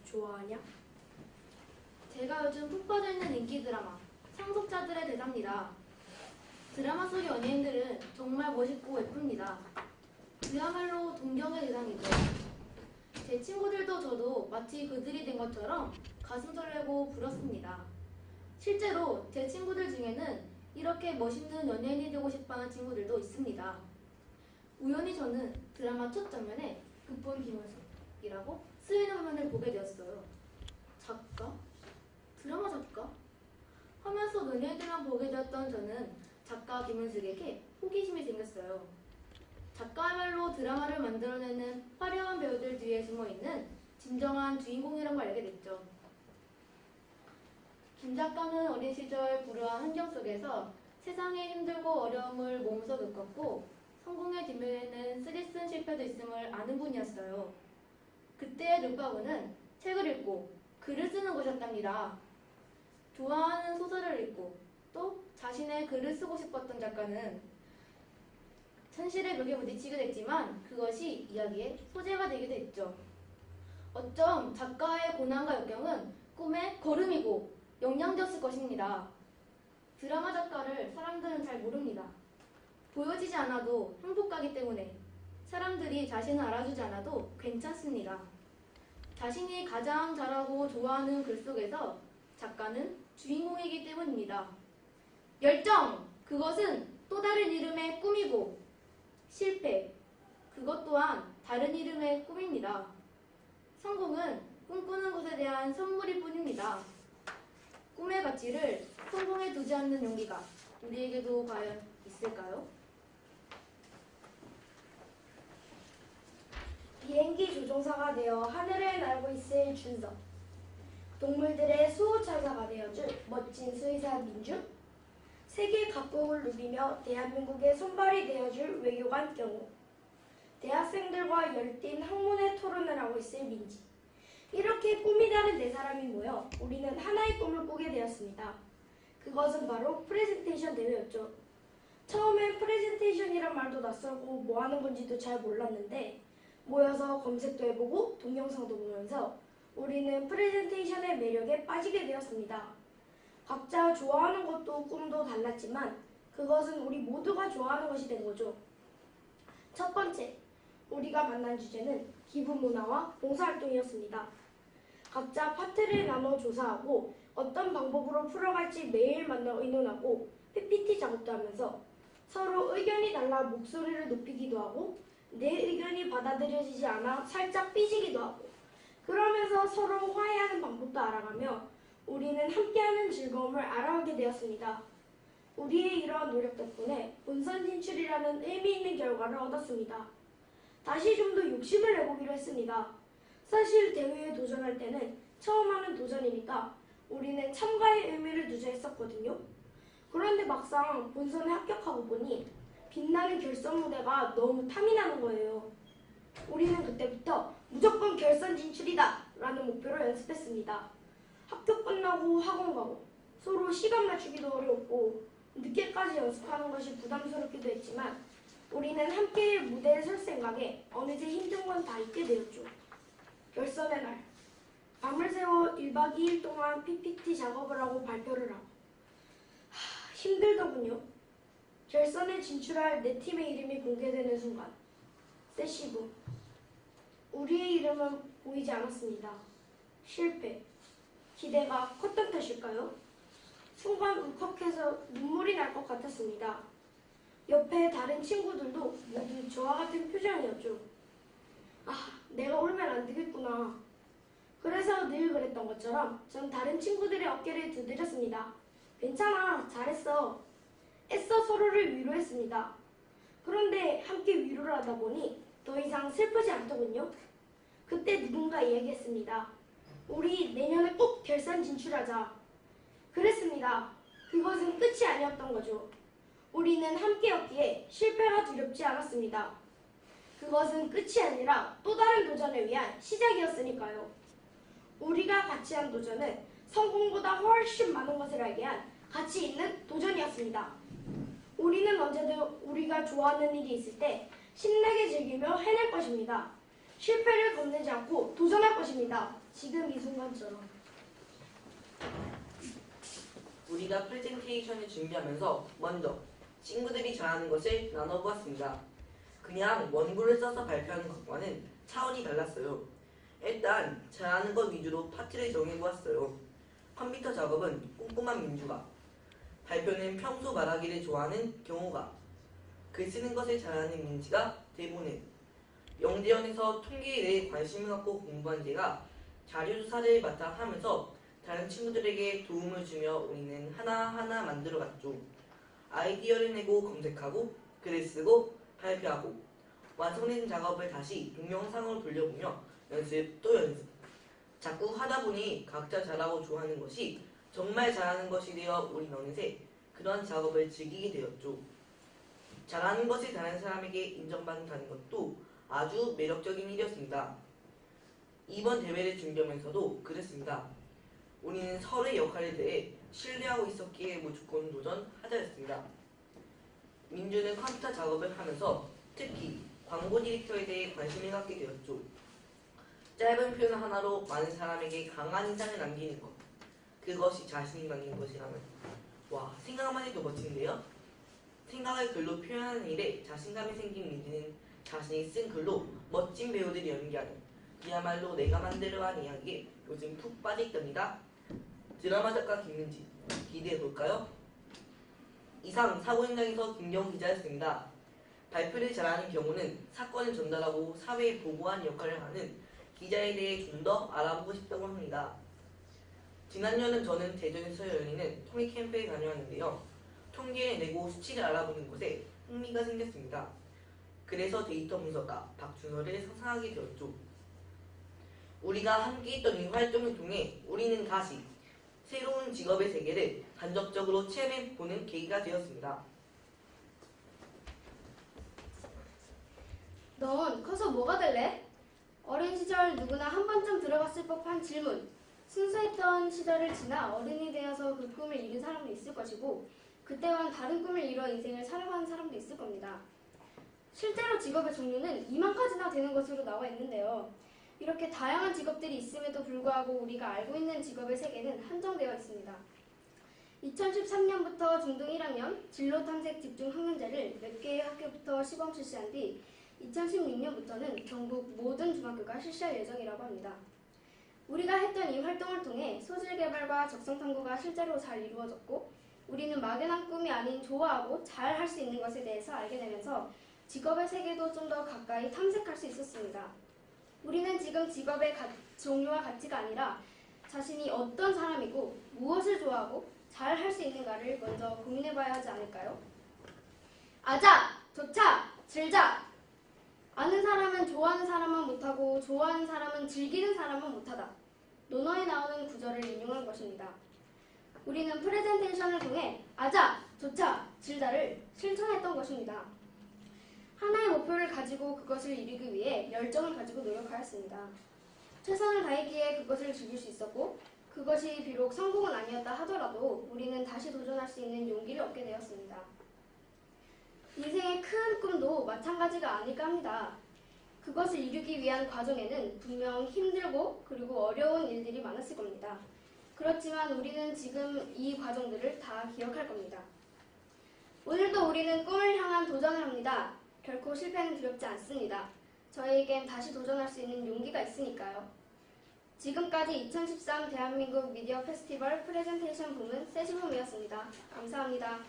좋아하냐? 제가 요즘 푹 빠져있는 인기 드라마 상속자들의 대사입니다. 드라마 속 연예인들은 정말 멋있고 예쁩니다. 그야말로 동경의 대상이죠. 제 친구들도 저도 마치 그들이 된 것처럼 가슴 설레고 부럽습니다. 실제로 제 친구들 중에는 이렇게 멋있는 연예인이 되고 싶어하는 친구들도 있습니다. 우연히 저는 드라마 첫 장면에 극본 김은숙이라고 쓰이는 화면을 보게 되었어요. 작가? 드라마 작가? 하면서 연예인들만 보게 되었던 저는 작가 김은숙에게 호기심이 생겼어요. 작가야말로 드라마를 만들어내는 화려한 배우들 뒤에 숨어있는 진정한 주인공이라는 걸 알게 됐죠. 김 작가는 어린 시절 불우한 환경 속에서 세상의 힘들고 어려움을 몸소 겪었고 성공의 뒷면에는 쓰디쓴 실패도 있음을 아는 분이었어요. 그때의 룩바구는 책을 읽고 글을 쓰는 것이었답니다. 좋아하는 소설을 읽고 또 자신의 글을 쓰고 싶었던 작가는 현실의 벽에 부딪히게 됐지만 그것이 이야기의 소재가 되기도 했죠. 어쩜 작가의 고난과 역경은 꿈의 걸음이고 영양제였을 것입니다. 드라마 작가를 사람들은 잘 모릅니다. 보여지지 않아도 행복하기 때문에 사람들이 자신을 알아주지 않아도 괜찮습니다. 자신이 가장 잘하고 좋아하는 글 속에서 작가는 주인공이기 때문입니다. 열정! 그것은 또 다른 이름의 꿈이고 실패! 그것 또한 다른 이름의 꿈입니다. 성공은 꿈꾸는 것에 대한 선물일 뿐입니다. 꿈의 가치를 성공에 두지 않는 용기가 우리에게도 과연 있을까요? 비행기 조종사가 되어 하늘을 날고 있을 준석. 동물들의 수호천사가 되어줄 멋진 수의사 민주. 세계 각국을 누비며 대한민국의 손발이 되어줄 외교관 경호. 대학생들과 열띤 학문의 토론을 하고 있을 민지. 이렇게 꿈이 다른 네 사람이 모여 우리는 하나의 꿈을 꾸게 되었습니다. 그것은 바로 프레젠테이션 대회였죠. 처음엔 프레젠테이션이란 말도 낯설고 뭐 하는 건지도 잘 몰랐는데 모여서 검색도 해보고 동영상도 보면서 우리는 프레젠테이션의 매력에 빠지게 되었습니다. 각자 좋아하는 것도 꿈도 달랐지만 그것은 우리 모두가 좋아하는 것이 된 거죠. 첫 번째, 우리가 만난 주제는 기부문화와 봉사활동이었습니다. 각자 파트를 나눠 조사하고 어떤 방법으로 풀어갈지 매일 만나 의논하고 PPT 작업도 하면서 서로 의견이 달라 목소리를 높이기도 하고 내 의견이 받아들여지지 않아 살짝 삐지기도 하고 그러면서 서로 화해하는 방법도 알아가며 우리는 함께하는 즐거움을 알아가게 되었습니다. 우리의 이러한 노력 덕분에 본선 진출이라는 의미 있는 결과를 얻었습니다. 다시 좀 더 욕심을 내보기로 했습니다. 사실 대회에 도전할 때는 처음 하는 도전이니까 우리는 참가의 의미를 두자 했었거든요. 그런데 막상 본선에 합격하고 보니 빛나는 결선 무대가 너무 탐이 나는 거예요. 우리는 그때부터 무조건 결선 진출이다 라는 목표로 연습했습니다. 학교 끝나고 학원 가고 서로 시간 맞추기도 어렵고 늦게까지 연습하는 것이 부담스럽기도 했지만 우리는 함께 무대에 설 생각에 어느새 힘든 건 다 잊게 되었죠. 결선의 날 밤을 새워 1박 2일 동안 PPT 작업을 하고 발표를 하고 힘들더군요. 결선에 진출할 내 팀의 이름이 공개되는 순간 세시브 우리의 이름은 보이지 않았습니다. 실패 기대가 컸던 탓일까요? 순간 울컥해서 눈물이 날 것 같았습니다. 옆에 다른 친구들도 모두 저와 같은 표정이었죠. 내가 울면 안 되겠구나. 그래서 늘 그랬던 것처럼 전 다른 친구들의 어깨를 두드렸습니다. 괜찮아, 잘했어. 애써 서로를 위로했습니다. 그런데 함께 위로를 하다 보니 더 이상 슬프지 않더군요. 그때 누군가 이야기했습니다. 우리 내년에 꼭 결선 진출하자. 그랬습니다. 그것은 끝이 아니었던 거죠. 우리는 함께였기에 실패가 두렵지 않았습니다. 그것은 끝이 아니라 또 다른 도전을 위한 시작이었으니까요. 우리가 같이 한 도전은 성공보다 훨씬 많은 것을 알게 한 가치 있는 도전이었습니다. 우리는 언제든 우리가 좋아하는 일이 있을 때 신나게 즐기며 해낼 것입니다. 실패를 겁내지 않고 도전할 것입니다. 지금 이 순간처럼. 우리가 프레젠테이션을 준비하면서 먼저 친구들이 잘하는 것을 나눠보았습니다. 그냥 원고를 써서 발표하는 것과는 차원이 달랐어요. 일단 잘하는 것 위주로 파트를 정해보았어요. 컴퓨터 작업은 꼼꼼한 민주가, 발표는 평소 말하기를 좋아하는 경호가, 글 쓰는 것을 잘하는 민지가, 대본은 영재원에서 통계에 대해 관심을 갖고 공부한 제가 자료조사를 맡아 하면서 다른 친구들에게 도움을 주며 우리는 하나하나 만들어갔죠. 아이디어를 내고 검색하고 글을 쓰고 발표하고 완성된 작업을 다시 동영상으로 돌려보며 연습 또 연습. 자꾸 하다 보니 각자 잘하고 좋아하는 것이 정말 잘하는 것이 되어 우린 어느새 그런 작업을 즐기게 되었죠. 잘하는 것을 다른 사람에게 인정받는다는 것도 아주 매력적인 일이었습니다. 이번 대회를 준비하면서도 그랬습니다. 우리는 서로의 역할에 대해 신뢰하고 있었기에 무조건 도전하자였습니다. 민주는 컴퓨터 작업을 하면서 특히 광고 디렉터에 대해 관심을 갖게 되었죠. 짧은 표현 하나로 많은 사람에게 강한 인상을 남기는 것. 그것이 자신이 만든 것이라면 와, 생각만 해도 멋진데요? 생각을 글로 표현하는 일에 자신감이 생긴 민주는 자신이 쓴 글로 멋진 배우들이 연기하는 그야말로 내가 만들어간 이야기에 요즘 푹 빠져있답니다. 드라마 작가 김민지, 기대해볼까요? 이상 사고 현장에서 김경 기자였습니다. 발표를 잘하는 경우는 사건을 전달하고 사회에 보고하는 역할을 하는 기자에 대해 좀 더 알아보고 싶다고 합니다. 지난 여름 저는 대전에서 열리는 통계 캠프에 다녀왔는데요. 통계를 내고 수치를 알아보는 것에 흥미가 생겼습니다. 그래서 데이터 분석가 박준호를 상상하게 되었죠. 우리가 함께 했던 이 활동을 통해 우리는 다시 새로운 직업의 세계를 간접적으로 체험해보는 계기가 되었습니다. 넌 커서 뭐가 될래? 어린 시절 누구나 한 번쯤 들어봤을 법한 질문. 순수했던 시절을 지나 어른이 되어서 그 꿈을 이룬 사람도 있을 것이고 그때와는 다른 꿈을 이뤄 인생을 살아가는 사람도 있을 겁니다. 실제로 직업의 종류는 2만 가지나 되는 것으로 나와 있는데요. 이렇게 다양한 직업들이 있음에도 불구하고 우리가 알고 있는 직업의 세계는 한정되어 있습니다. 2013년부터 중등 1학년 진로 탐색 집중 학년제를 몇 개의 학교부터 시범 실시한 뒤 2016년부터는 전국 모든 중학교가 실시할 예정이라고 합니다. 우리가 했던 이 활동을 통해 소질 개발과 적성 탐구가 실제로 잘 이루어졌고 우리는 막연한 꿈이 아닌 좋아하고 잘 할 수 있는 것에 대해서 알게 되면서 직업의 세계도 좀 더 가까이 탐색할 수 있었습니다. 우리는 지금 직업의 종류와 가치가 아니라 자신이 어떤 사람이고 무엇을 좋아하고 잘 할 수 있는가를 먼저 고민해봐야 하지 않을까요? 아자! 좋자! 즐자! 아는 사람은 좋아하는 사람만 못하고 좋아하는 사람은 즐기는 사람만 못하다. 논어에 나오는 구절을 인용한 것입니다. 우리는 프레젠테이션을 통해 아자! 좋자! 즐자를 실천했던 것입니다. 하나의 목표를 가지고 그것을 이루기 위해 열정을 가지고 노력하였습니다. 최선을 다했기에 그것을 즐길 수 있었고 그것이 비록 성공은 아니었다 하더라도 우리는 다시 도전할 수 있는 용기를 얻게 되었습니다. 인생의 큰 꿈도 마찬가지가 아닐까 합니다. 그것을 이루기 위한 과정에는 분명 힘들고 그리고 어려운 일들이 많았을 겁니다. 그렇지만 우리는 지금 이 과정들을 다 기억할 겁니다. 오늘도 우리는 꿈을 향한 도전을 합니다. 결코 실패는 두렵지 않습니다. 저희에겐 다시 도전할 수 있는 용기가 있으니까요. 지금까지 2013 대한민국 미디어 페스티벌 프레젠테이션 부문 세시범이었습니다. 감사합니다.